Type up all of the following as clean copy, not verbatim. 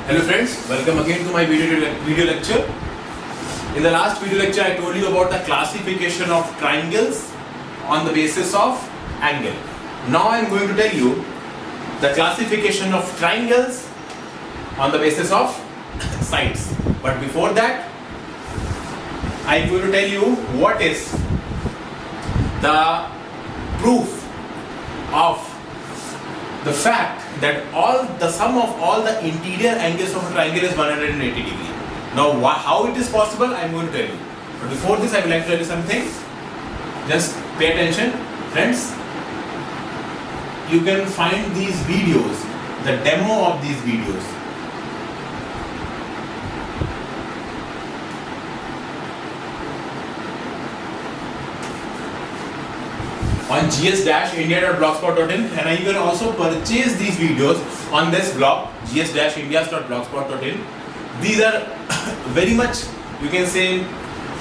Hello friends, welcome again to my video lecture. In the last video lecture I told you about the classification of triangles on the basis of angle. Now I am going to tell you the classification of triangles on the basis of sides. But before that I am going to tell you what is the proof of the fact that the sum of all the interior angles of a triangle is 180 degree. Now how it is possible I am going to tell you. But before this I would like to tell you something. Just pay attention friends. You can find these videos, the demo of these videos on gs-india.blogspot.in, and you can also purchase these videos on this blog gs-indias.blogspot.in. These are very much, you can say,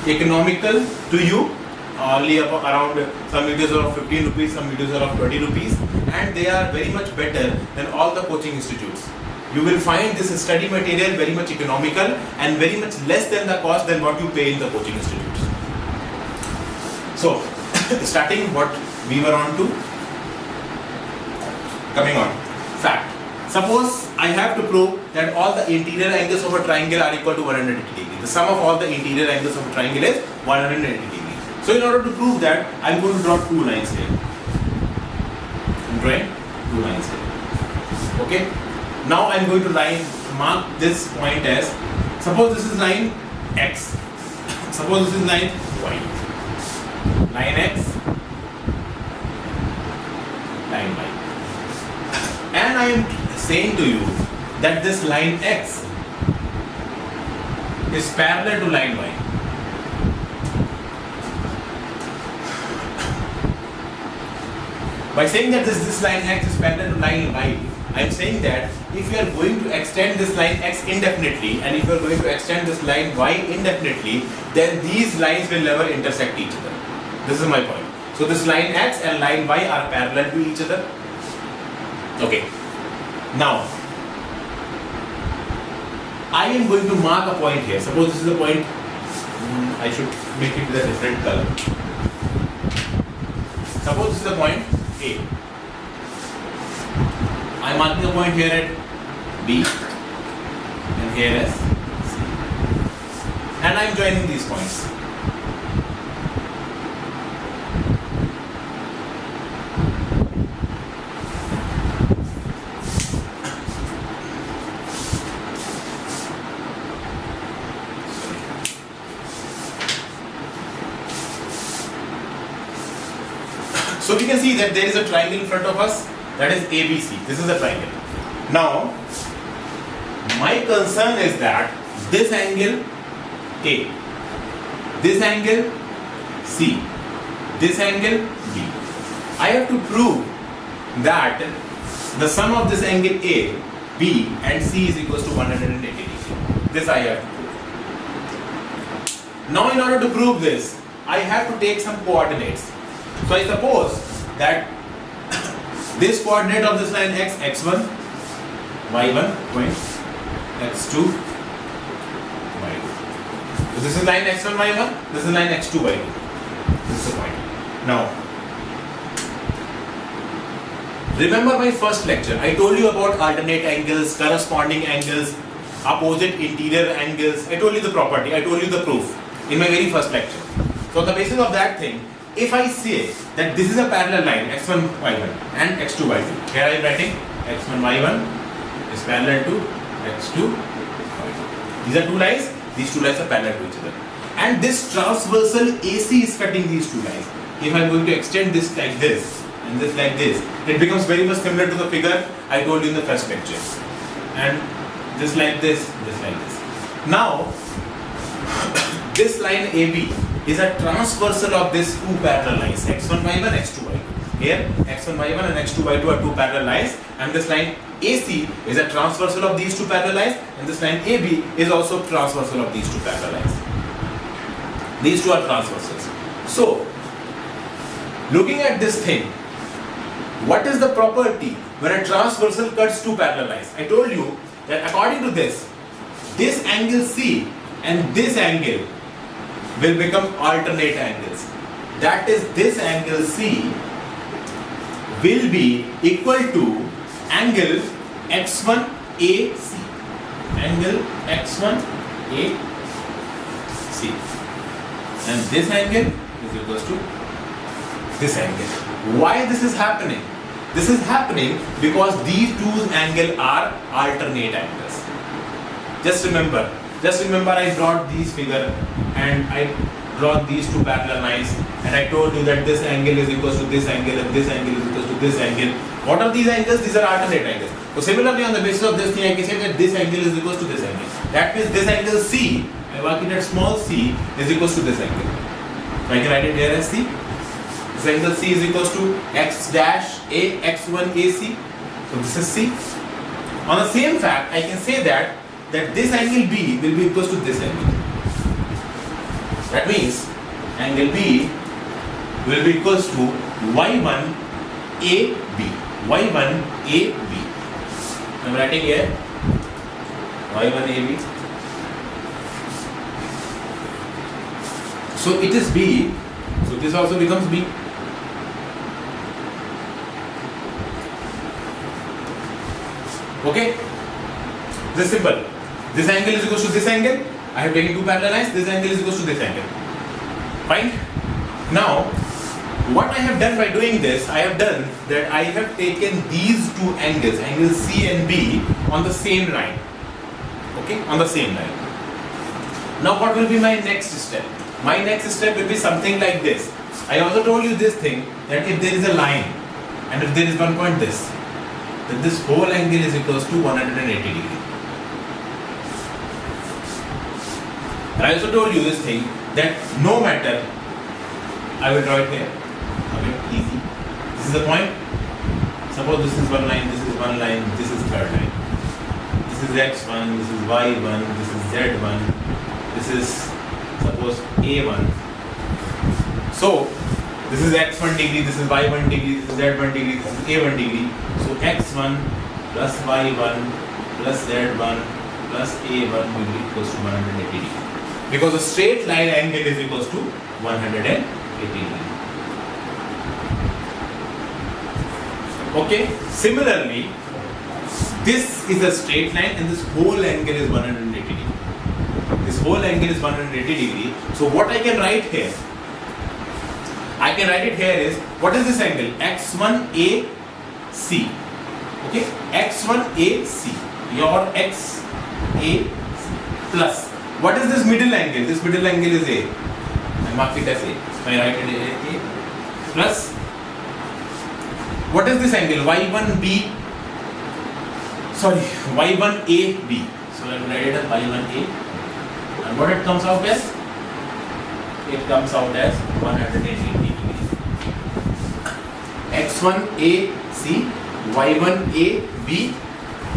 economical to you. Only around some videos are of 15 rupees, some videos are of 20 rupees, and they are very much better than all the coaching institutes. You will find this study material very much economical and very much less than the cost than what you pay in the coaching institutes. So, starting what we were on to, coming on, fact. Suppose I have to prove that all the interior angles of a triangle are equal to 180 degree. The sum of all the interior angles of a triangle is 180 degree. So in order to prove that, I am going to draw two lines here. I am drawing two lines here. Okay. Now I am going to mark this point as, suppose this is line X. Suppose this is line Y. Line X, line Y. And I am saying to you that this line X is parallel to line Y. By saying that this line X is parallel to line Y, I am saying that if you are going to extend this line X indefinitely and if you are going to extend this line Y indefinitely, then these lines will never intersect each other. This is my point. So this line X and line Y are parallel to each other. Okay. Now, I am going to mark a point here. Suppose this is a point. I should make it with a different color. Suppose this is the point A. I am marking a point here at B and here as C. And I am joining these points. So we can see that there is a triangle in front of us, that is ABC. This is a triangle. Now, my concern is that this angle A, this angle C, this angle B. I have to prove that the sum of this angle A, B and C is equal to 180 degree. This I have to prove. Now in order to prove this, I have to take some coordinates. So I suppose that this coordinate of this line X, X1, Y1, point, X2, Y2. So this is line X1, Y1, this is line X2, Y2. This is the point. Now, remember my first lecture, I told you about alternate angles, corresponding angles, opposite interior angles. I told you the property, I told you the proof in my very first lecture. So on the basis of that thing, if I say that this is a parallel line X1, Y1 and X2, Y2, here I am writing X1, Y1 is parallel to X2, Y2. These are two lines, these two lines are parallel to each other. And this transversal AC is cutting these two lines. If I am going to extend this like this and this like this, it becomes very much similar to the figure I told you in the first lecture. And this like this like this. Now, this line AB is a transversal of these two parallel lines X1, Y1, X2, Y2. Here X1, Y1 and X2, Y2 are two parallel lines, and this line AC is a transversal of these two parallel lines, and this line AB is also transversal of these two parallel lines. These two are transversals. So, looking at this thing, what is the property when a transversal cuts two parallel lines? I told you that according to this angle C and this angle will become alternate angles. That is, this angle C will be equal to angle X1AC. Angle X1AC. And this angle is equals to this angle. Why this is happening? This is happening because these two angles are alternate angles. Just remember I brought these figure and I brought these two parallel lines and I told you that this angle is equals to this angle and this angle is equals to this angle. What are these angles? These are alternate angles. So similarly, on the basis of this thing, I can say that this angle is equals to this angle. That means this angle C, I mark it at small c, is equals to this angle. So I can write it here as C. This angle C is equals to x dash A X1AC. So this is C. On the same fact, I can say that this angle B will be equals to this angle. That means angle B will be equals to Y1AB. Y1AB. I am writing here Y1AB. So it is B. So this also becomes B. Okay? This is simple. This angle is equals to this angle. I have taken two parallel lines. This angle is equals to this angle. Fine. Now, what I have done by doing this, I have done that I have taken these two angles, angles C and B, on the same line. Okay? On the same line. Now, what will be my next step? My next step will be something like this. I also told you this thing, that if there is a line and if there is one point this, then this whole angle is equals to 180 degree. And I also told you this thing, that no matter, I will draw it here. Okay, easy. This is the point. Suppose this is one line, this is one line, this is third line. This is x1, this is y1, this is z1, this is suppose a1. So this is x1 degree, this is y1 degree, this is z1 degree, this is a1 degree. So x1 plus y1 plus z1 plus a1 will be equals to 180 degree. Because a straight line angle is equals to 180 degree. Okay, similarly, this is a straight line and this whole angle is 180 degree. This whole angle is 180 degree. So what I can write here? I can write it here is, what is this angle? X1AC. Okay, X1AC. Your XAC plus. What is this middle angle? This middle angle is A. I mark it as A. So I write it A plus. What is this angle? Y1B. Sorry, Y1AB. So I will write it as Y1A. And what it comes out as? It comes out as 180 degree. X1AC, Y1AB,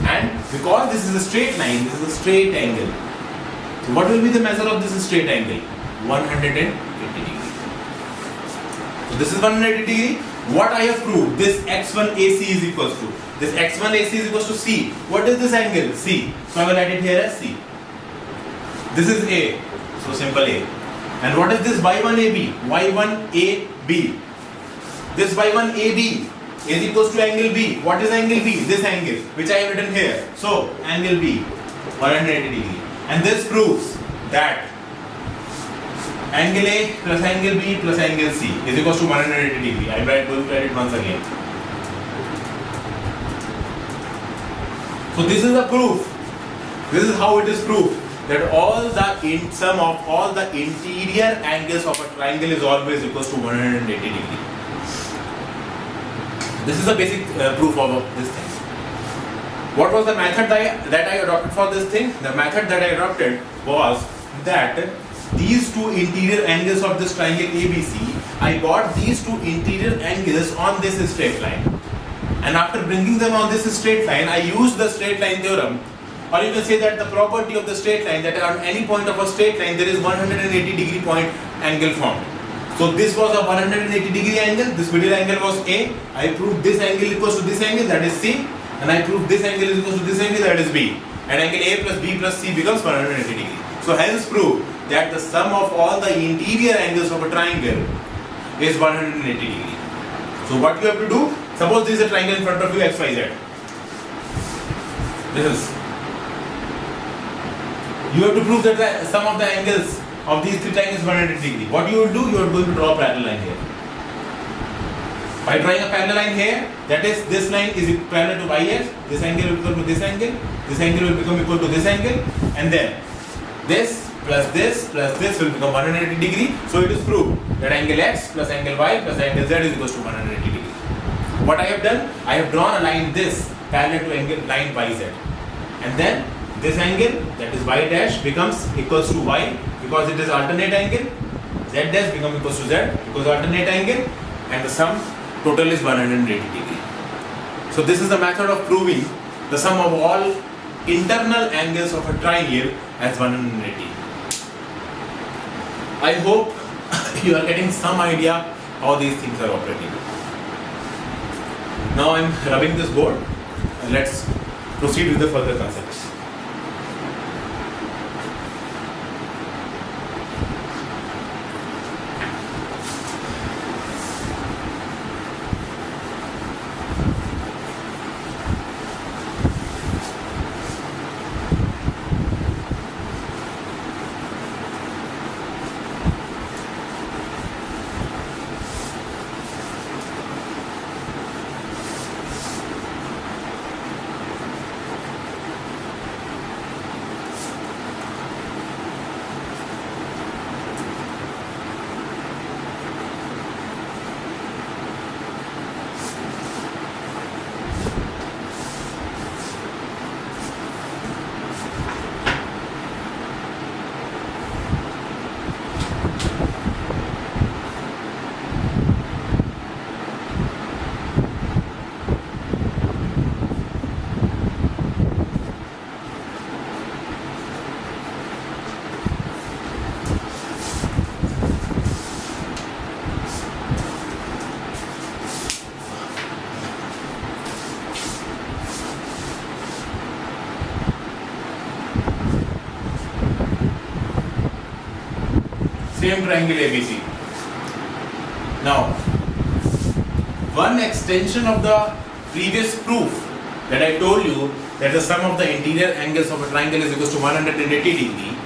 and because this is a straight line, this is a straight angle. So what will be the measure of this straight angle? 180 degree. So this is 180 degree. What I have proved, this X1AC is equals to, this X1AC is equals to C. What is this angle? C. So I will write it here as C. This is A. So simple A. And what is this Y1AB? Y1AB. This Y1AB is equals to angle B. What is angle B? This angle, which I have written here. So angle B, 180 degree. And this proves that angle A plus angle B plus angle C is equals to 180 degree. I will write it once again. So this is the proof. This is how it is proved, that all the sum of all the interior angles of a triangle is always equals to 180 degree. This is the basic proof of this thing. What was the method that I adopted for this thing? The method that I adopted was that these two interior angles of this triangle ABC, I got these two interior angles on this straight line. And after bringing them on this straight line, I used the straight line theorem. Or you can say that the property of the straight line, that on any point of a straight line there is 180 degree point angle formed. So this was a 180 degree angle, this middle angle was A. I proved this angle equals to this angle, that is C. And I proved this angle is equals to this angle, that is B. and angle A plus B plus C becomes 180 degree. So hence prove that the sum of all the interior angles of a triangle is 180 degree. So what you have to do, suppose there is a triangle in front of you, XYZ. This is. You have to prove that the sum of the angles of these three triangles is 180 degree. What you will do, you are going to draw a parallel line here. By drawing a parallel line here, that is, this line is parallel to YS, this angle will become to this angle will become equal to this angle, and then this plus this will become 180 degree. So it is proved that angle X plus angle Y plus angle Z is equal to 180 degree. What I have done, I have drawn a line this parallel to angle line YZ, and then this angle, that is Y dash, becomes equals to Y because it is alternate angle, Z dash becomes equals to Z because alternate angle, and the sum total is 180 degree. So this is the method of proving the sum of all internal angles of a triangle as 180. I hope you are getting some idea how these things are operating. Now I am rubbing this board and let's proceed with the further concepts. Same triangle ABC. Now, one extension of the previous proof that I told you that the sum of the interior angles of a triangle is equal to 180 degree.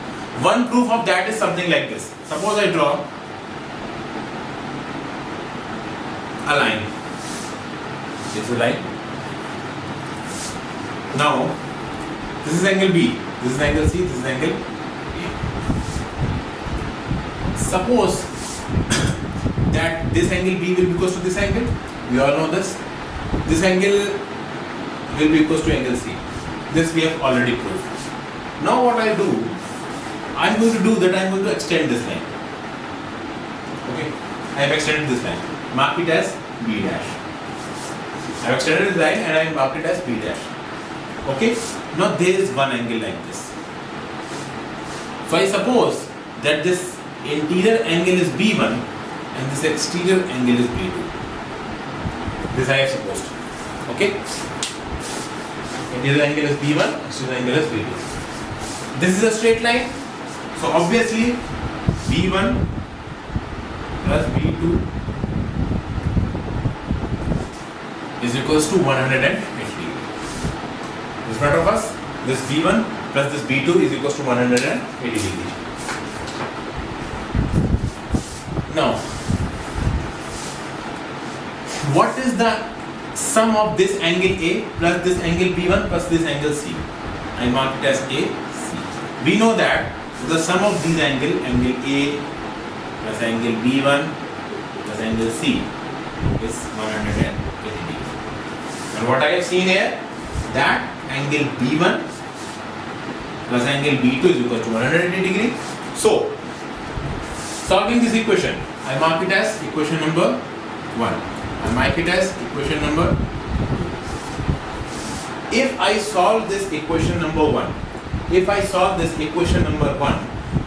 One proof of that is something like this. Suppose I draw a line. This is a line. Now, this is angle B, this is angle C, this is angle A. Suppose that this angle B will be equal to this angle. We all know this. This angle will be equal to angle C. This we have already proved. Now what I do, I am going to do that, I am going to extend this line. Okay, I have extended this line. Mark it as B dash. I have extended this line and I have marked it as B dash. Okay, now there is one angle like this. So I suppose that this interior angle is B1 and this exterior angle is B2. This I have supposed. Okay, interior angle is B1, exterior angle is B2. This is a straight line. So obviously B1 plus B2 is equals to 180 degree. In front of us, this B1 plus this B2 is equals to 180 degree. Now, what is the sum of this angle A plus this angle B1 plus this angle C? I mark it as A, C. We know that the sum of these angle A plus angle B1 plus angle C is 180 degree. And what I have seen here, that angle B1 plus angle B2 is equal to 180 degree. So, solving this equation, I mark it as equation number 1. I mark it as equation number 2. If I solve this equation number 1,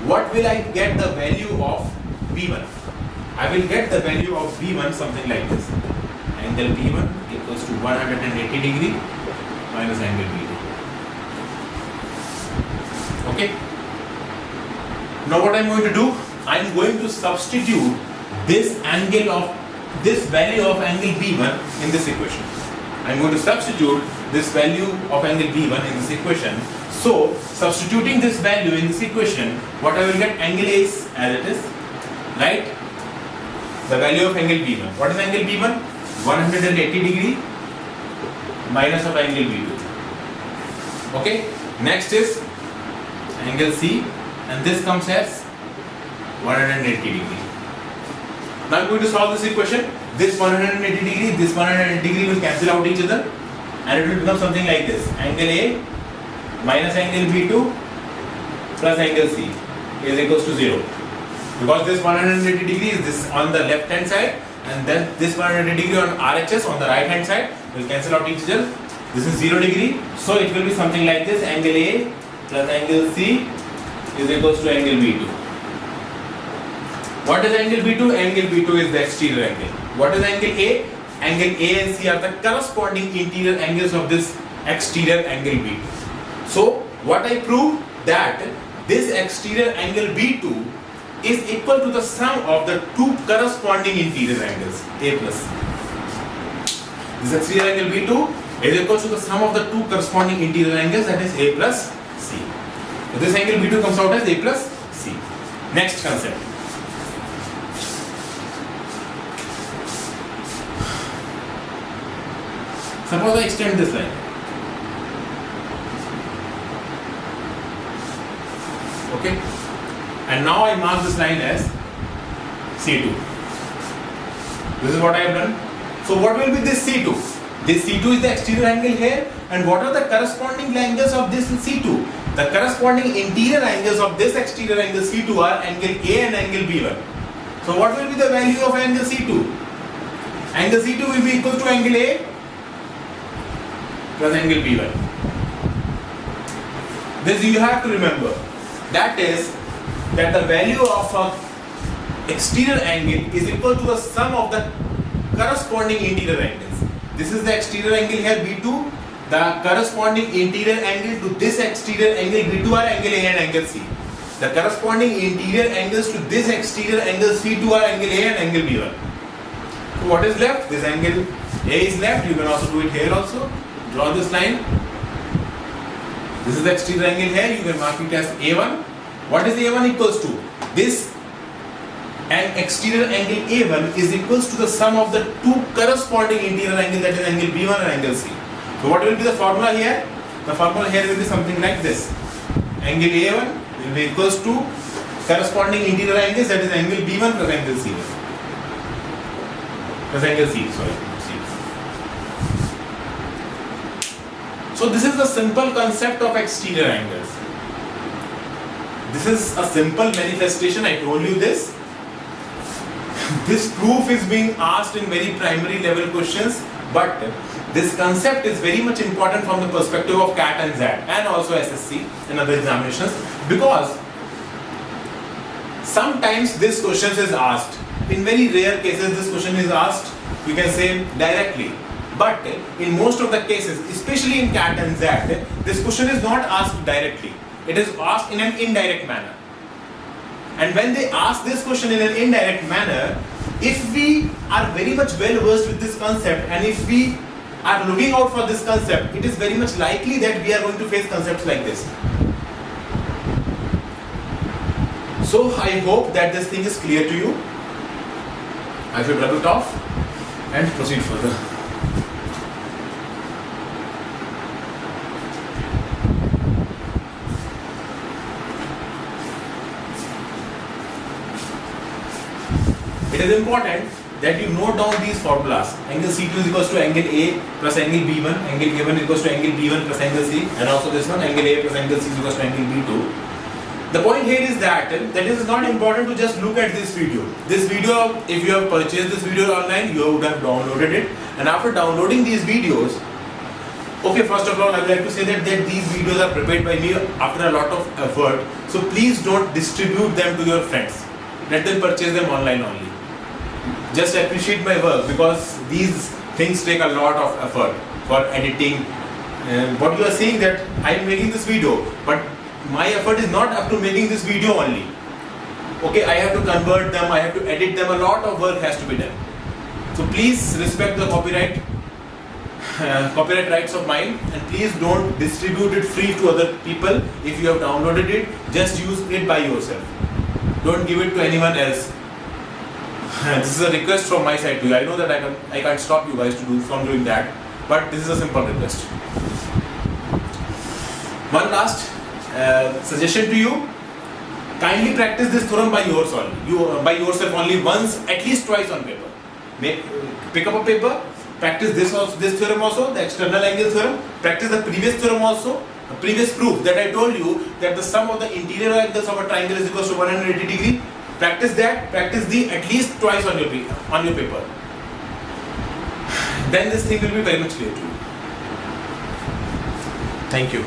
what will I get the value of B1? I will get the value of B1 something like this. Angle B1 equals to 180 degree minus angle B2. Okay. Now what I'm going to do, I'm going to substitute this value of angle B1 in this equation. I'm going to substitute this value of angle B1 in this equation. So substituting this value in this equation, what I will get, angle A is as it is, right? The value of angle B1. What is angle B1? 180 degree minus of angle B2. Okay. Next is angle C, and this comes as 180 degree. Now I'm going to solve this equation. This 180 degree, this 180 degree will cancel out each other, and it will become something like this: angle A minus angle B2 plus angle C is equals to 0. Because this 180 degree is this on the left hand side, and then this 180 degree on RHS on the right hand side will cancel out each other. This is 0 degree, so it will be something like this: angle A plus angle C is equals to angle B2. What is angle B2? Angle B2 is the exterior angle. What is angle A? Angle A and C are the corresponding interior angles of this exterior angle B2. So what I proved, that this exterior angle B2 is equal to the sum of the two corresponding interior angles, A plus C. This exterior angle B2 is equal to the sum of the two corresponding interior angles, that is A plus C. So this angle B2 comes out as A plus C. Next concept. Suppose I extend this line. Okay. And now I mark this line as C2. This is what I have done. So what will be this C2? This C2 is the exterior angle here, and what are the corresponding angles of this C2? The corresponding interior angles of this exterior angle C2 are angle A and angle B1. So what will be the value of angle C2? Angle C2 will be equal to angle A plus angle B1. This you have to remember. That is, that the value of a exterior angle is equal to the sum of the corresponding interior angles. This is the exterior angle here B2. The corresponding interior angle to this exterior angle B2 are angle A and angle C. The corresponding interior angles to this exterior angle C2 are angle A and angle B1. So what is left? This angle A is left. You can also do it here also. Draw this line. This is the exterior angle here. You can mark it as A1. What is A1 equals to? This and exterior angle A1 is equals to the sum of the two corresponding interior angles, that is angle B1 and angle C. So what will be the formula here? The formula here will be something like this. Angle A1 will be equals to corresponding interior angles, that is angle B1 plus angle C1. Plus angle C, sorry. So this is the simple concept of exterior angles. This is a simple manifestation. I told you this. This proof is being asked in very primary level questions, but this concept is very much important from the perspective of CAT and XAT and also SSC and other examinations, because sometimes this question is asked. In very rare cases this question is asked, you can say directly. But in most of the cases, especially in CAT and XAT, this question is not asked directly. It is asked in an indirect manner. And when they ask this question in an indirect manner, if we are very much well versed with this concept and if we are looking out for this concept, it is very much likely that we are going to face concepts like this. So I hope that this thing is clear to you. I should rub it off and proceed further. It is important that you note down these formulas. Angle C2 is equals to angle A plus angle B1, angle A1 is equals to angle B1 plus angle C, and also this one, angle A plus angle C is equals to angle B2. The point here is that it is not important to just look at this video. This video, if you have purchased this video online, you would have downloaded it, and after downloading these videos, okay, first of all, I would like to say that these videos are prepared by me after a lot of effort, so please don't distribute them to your friends. Let them purchase them online only. Just appreciate my work, because these things take a lot of effort for editing. What you are seeing, that I am making this video, but my effort is not up to making this video only. Okay, I have to convert them, I have to edit them, a lot of work has to be done. So please respect the copyright rights of mine, and please don't distribute it free to other people. If you have downloaded it, just use it by yourself. Don't give it to anyone else. This is a request from my side to you. I know that I can't stop you guys from doing that, but this is a simple request. One last suggestion to you: kindly practice this theorem by yourself only once, at least twice on paper. Pick up a paper, practice this theorem also, the external angle theorem. Practice the previous theorem also, the previous proof that I told you, that the sum of the interior angles of a triangle is equal to 180 degree. Practice that. Practice at least twice on your paper. Then this thing will be very much clear to you. Thank you.